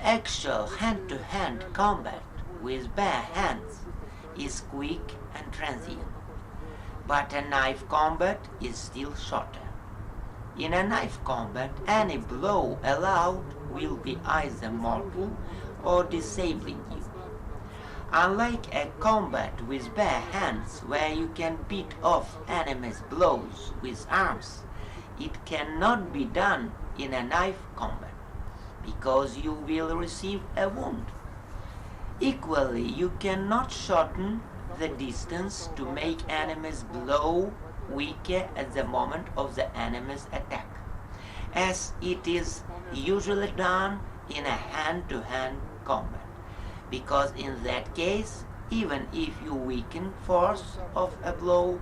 Actual hand-to-hand combat with bare hands is quick and transient, but a knife combat is still shorter. In a knife combat, any blow allowed will be either mortal or disabling you. Unlike a combat with bare hands where you can beat off enemies' blows with arms, it cannot be done in a knife combat, because you will receive a wound. Equally, you cannot shorten the distance to make enemies' blow weaker at the moment of the enemy's attack, as it is usually done in a hand-to-hand combat, because in that case, even if you weaken force of a blow,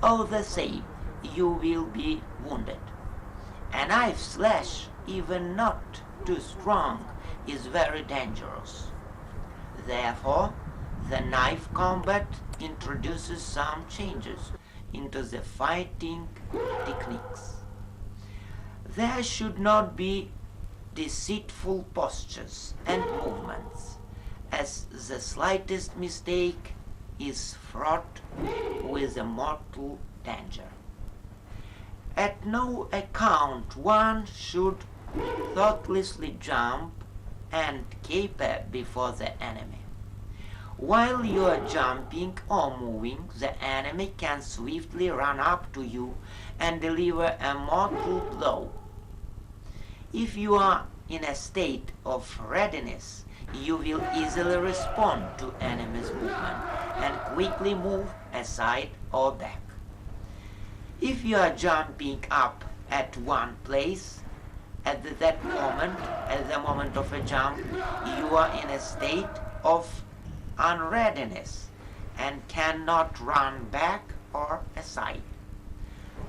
all the same you will be wounded. A knife slash, even not too strong, is very dangerous. Therefore, the knife combat introduces some changes into the fighting techniques. There should not be deceitful postures and movements, as the slightest mistake is fraught with a mortal danger. At no account one should thoughtlessly jump and caper before the enemy. While you are jumping or moving, the enemy can swiftly run up to you and deliver a mortal blow. If you are in a state of readiness, you will easily respond to enemy's movement and quickly move aside or back. If you are jumping up at one place, at the moment of a jump, you are in a state of unreadiness and cannot run back or aside.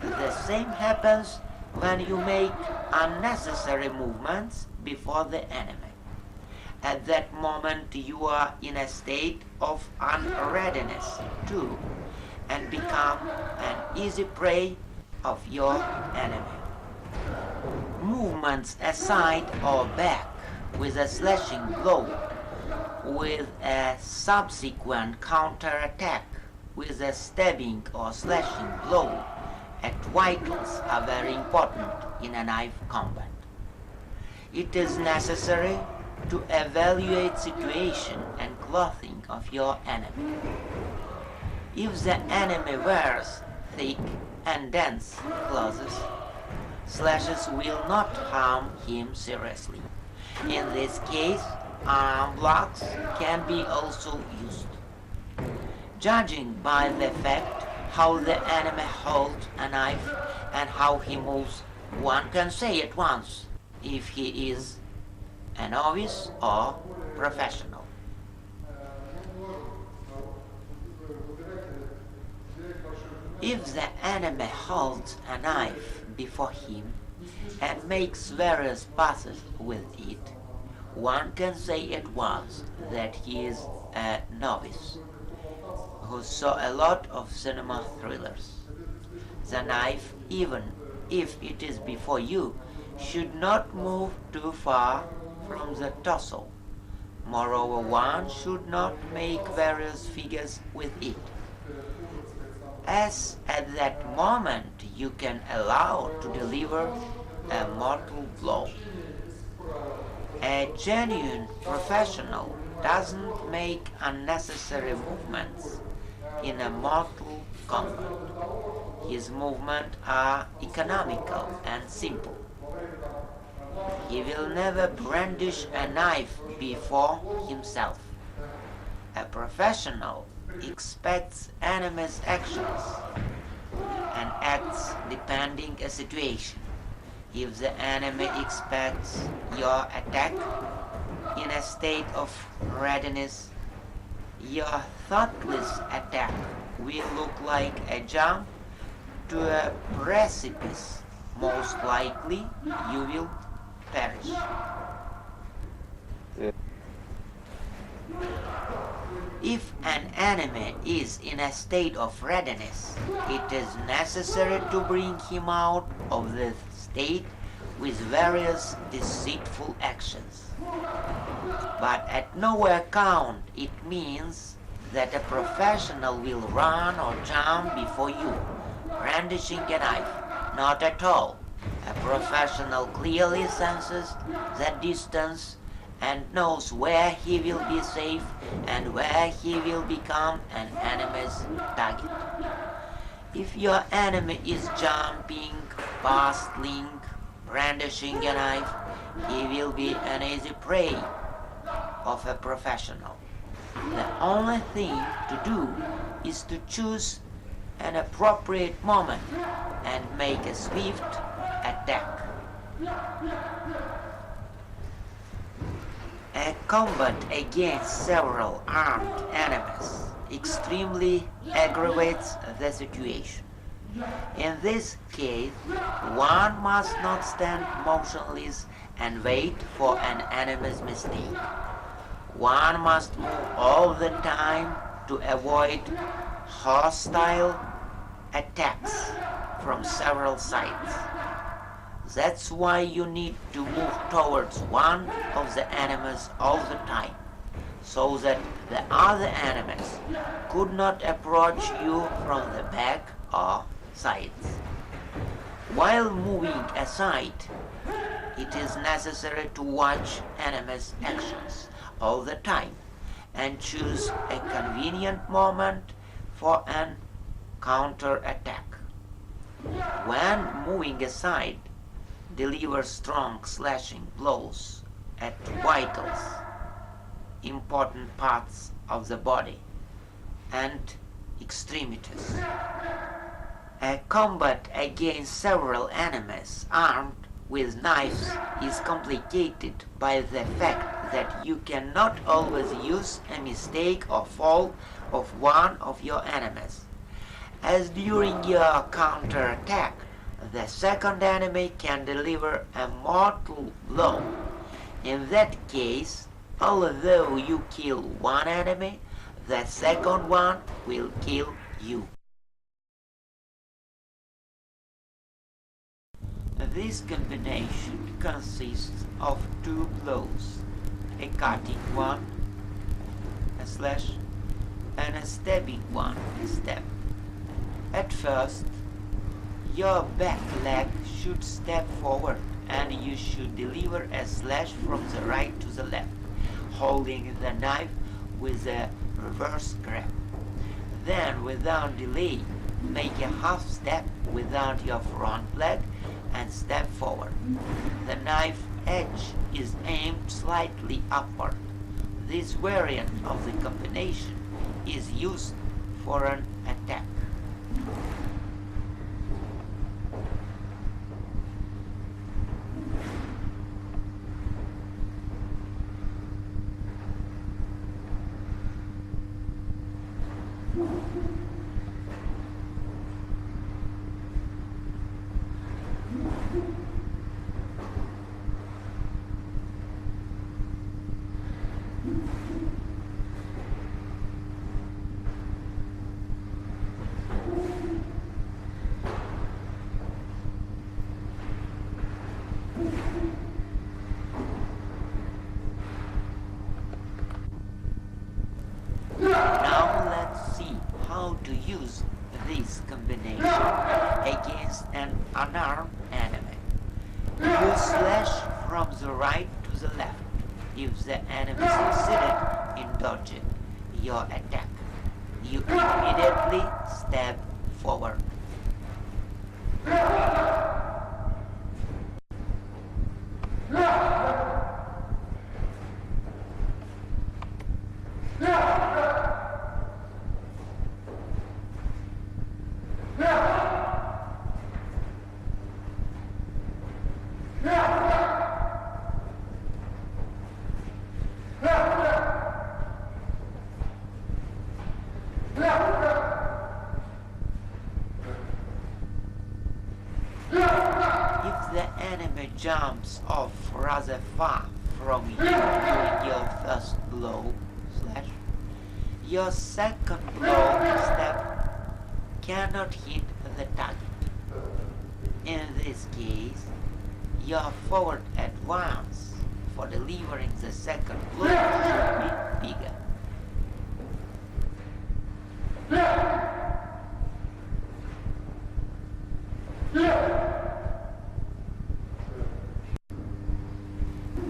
The same happens when you make unnecessary movements before the enemy. At that moment you are in a state of unreadiness too, and become an easy prey of your enemy. Movements aside or back with a slashing blow, with a subsequent counter-attack with a stabbing or slashing blow at vitals are very important in a knife combat. It is necessary to evaluate situation and clothing of your enemy. If the enemy wears thick and dense clothes, slashes will not harm him seriously. In this case, arm blocks can be also used. Judging by the fact how the enemy holds a knife and how he moves, one can say at once if he is a novice or professional. If the enemy holds a knife before him and makes various passes with it, one can say at once that he is a novice who saw a lot of cinema thrillers. The knife, even if it is before you, should not move too far from the torso. Moreover, one should not make various figures with it, as at that moment you can allow to deliver a mortal blow. A genuine professional doesn't make unnecessary movements in a mortal combat. His movements are economical and simple. He will never brandish a knife before himself. A professional expects enemy's actions and acts depending a situation. If the enemy expects your attack in a state of readiness, your thoughtless attack will look like a jump to a precipice. Most likely you will perish. If an enemy is in a state of readiness, it is necessary to bring him out of the state with various deceitful actions. But at no account it means that a professional will run or jump before you, brandishing a knife. Not at all. A professional clearly senses the distance and knows where he will be safe and where he will become an enemy's target. If your enemy is jumping, bustling, brandishing a knife, he will be an easy prey of a professional. The only thing to do is to choose an appropriate moment and make a swift attack. A combat against several armed enemies extremely aggravates the situation. In this case, one must not stand motionless and wait for an enemy's mistake. One must move all the time to avoid hostile attacks from several sides. That's why you need to move towards one of the enemies all the time, so that the other enemies could not approach you from the back or sides. While moving aside, it is necessary to watch enemies' actions all the time and choose a convenient moment for an counter-attack. When moving aside, deliver strong slashing blows at vitals, important parts of the body, and extremities. A combat against several enemies armed with knives is complicated by the fact that you cannot always use a mistake or fall of one of your enemies, as during your counterattack the second enemy can deliver a mortal blow. In that case, although you kill one enemy, the second one will kill you. This combination consists of two blows, a cutting one, a slash, and a stabbing one, a stab. At first, your back leg should step forward and you should deliver a slash from the right to the left, holding the knife with a reverse grip. Then, without delay, make a half step without your front leg and step forward. The knife edge is aimed slightly upward. This variant of the combination is used for an attack. Now let's see how to use this combination against an unarmed enemy. You slash from the right to the left if the enemy succeeded in dodging your attack. You immediately step forward. If the enemy jumps off rather far from you during your first blow, slash, your second blow step cannot hit the target. In this case, Your forward advance for delivering the second blow should be bigger.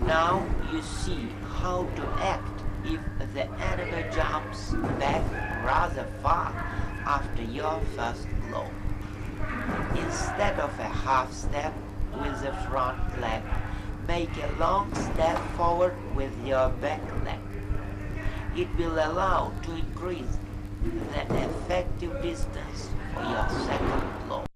Now you see how to act if the enemy jumps back rather far after your first blow. Instead of a half step with the front leg, make a long step forward with your back leg. It will allow to increase the effective distance for your second blow.